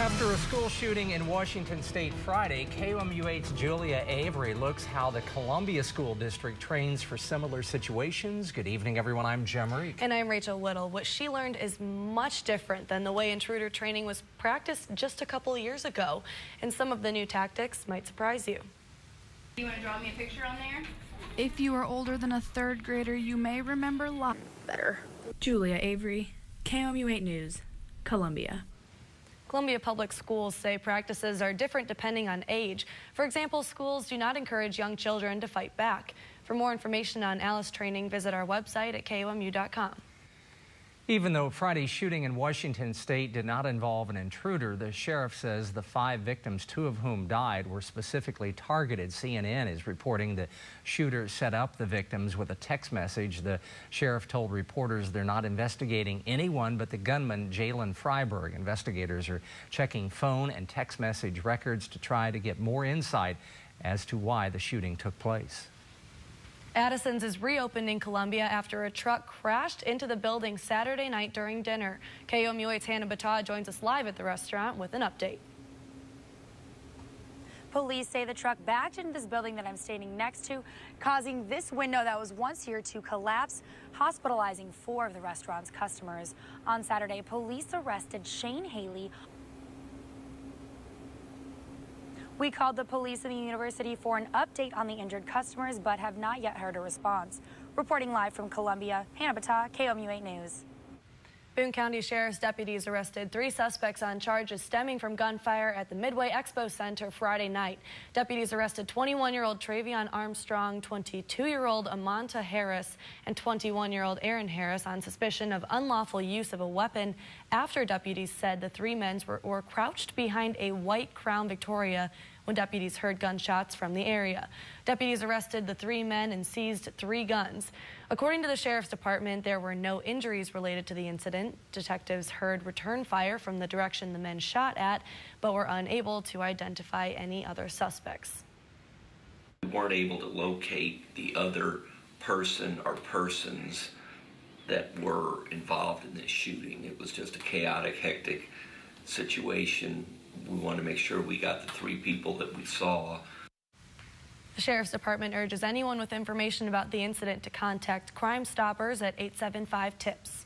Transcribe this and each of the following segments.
After a school shooting in Washington State Friday, KOMU8's Julia Avery looks how the Columbia School District trains for similar situations. Good evening, everyone. I'm Jim Reek. And I'm Rachel Whittle. What she learned is much different than the way intruder training was practiced just a couple of years ago. And some of the new tactics might surprise you. You want to draw me a picture on there? If you are older than a third grader, you may remember better. Julia Avery, KOMU8 News, Columbia. Columbia Public Schools say practices are different depending on age. For example, schools do not encourage young children to fight back. For more information on ALICE training, visit our website at KOMU.com. Even though Friday's shooting in Washington State did not involve an intruder, the sheriff says the 5 victims, 2 of whom died, were specifically targeted. CNN is reporting the shooter set up the victims with a text message. The sheriff told reporters they're not investigating anyone but the gunman, Jalen Freiberg. Investigators are checking phone and text message records to try to get more insight as to why the shooting took place. Addison's is reopened in Columbia after a truck crashed into the building Saturday night during dinner. KOMU8's Hannah Battah joins us live at the restaurant with an update. Police say the truck backed into this building that I'm standing next to, causing this window that was once here to collapse, hospitalizing 4 of the restaurant's customers. On Saturday, police arrested Shane Haley. We called the police and the university for an update on the injured customers, but have not yet heard a response. Reporting live from Columbia, Hannah Battah, KOMU8 News. Boone County Sheriff's deputies arrested 3 suspects on charges stemming from gunfire at the Midway Expo Center Friday night. Deputies arrested 21-year-old Travion Armstrong, 22-year-old Amanta Harris, and 21-year-old Aaron Harris on suspicion of unlawful use of a weapon after deputies said the 3 men were crouched behind a white Crown Victoria when deputies heard gunshots from the area. Deputies arrested the 3 men and seized 3 guns. According to the Sheriff's Department, there were no injuries related to the incident. Detectives heard return fire from the direction the men shot at, but were unable to identify any other suspects. We weren't able to locate the other person or persons that were involved in this shooting. It was just a chaotic, hectic situation. We wanted to make sure we got the 3 people that we saw. The Sheriff's Department urges anyone with information about the incident to contact Crime Stoppers at 875-TIPS.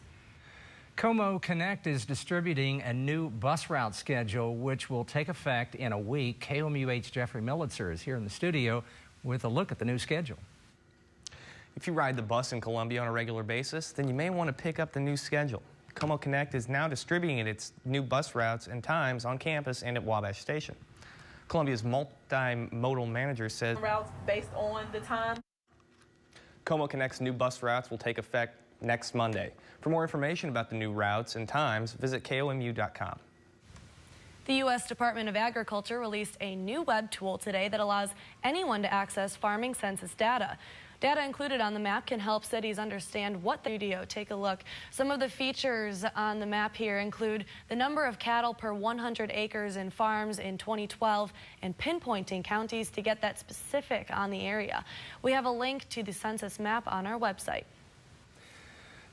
KOMU Connect is distributing a new bus route schedule, which will take effect in a week. KOMU8's Jeffrey Millitzer is here in the studio with a look at the new schedule. If you ride the bus in Columbia on a regular basis, then you may want to pick up the new schedule. KOMU Connect is now distributing its new bus routes and times on campus and at Wabash Station. Columbia's multimodal manager says routes based on the time. KOMU Connect's new bus routes will take effect next Monday. For more information about the new routes and times, visit KOMU.com. The U.S. Department of Agriculture released a new web tool today that allows anyone to access farming census data. Data included on the map can help cities understand what the video. Take a look. Some of the features on the map here include the number of cattle per 100 acres in farms in 2012 and pinpointing counties to get that specific on the area. We have a link to the census map on our website.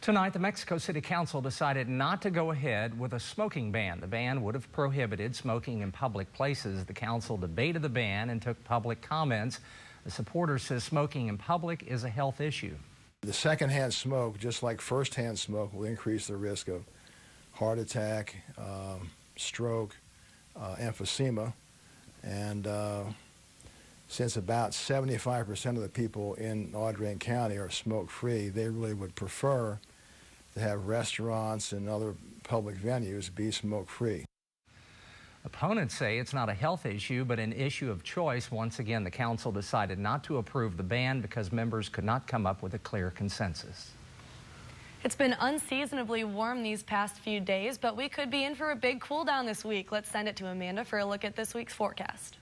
Tonight, the Mexico City Council decided not to go ahead with a smoking ban. The ban would have prohibited smoking in public places. The council debated the ban and took public comments. The supporter says smoking in public is a health issue. The secondhand smoke, just like firsthand smoke, will increase the risk of heart attack, stroke, emphysema, and since about 75% of the people in Audrain County are smoke-free, they really would prefer to have restaurants and other public venues be smoke-free. Opponents say it's not a health issue, but an issue of choice. Once again, the council decided not to approve the ban because members could not come up with a clear consensus. It's been unseasonably warm these past few days, but we cool down this week. Let's send it to Amanda for a look at this week's forecast.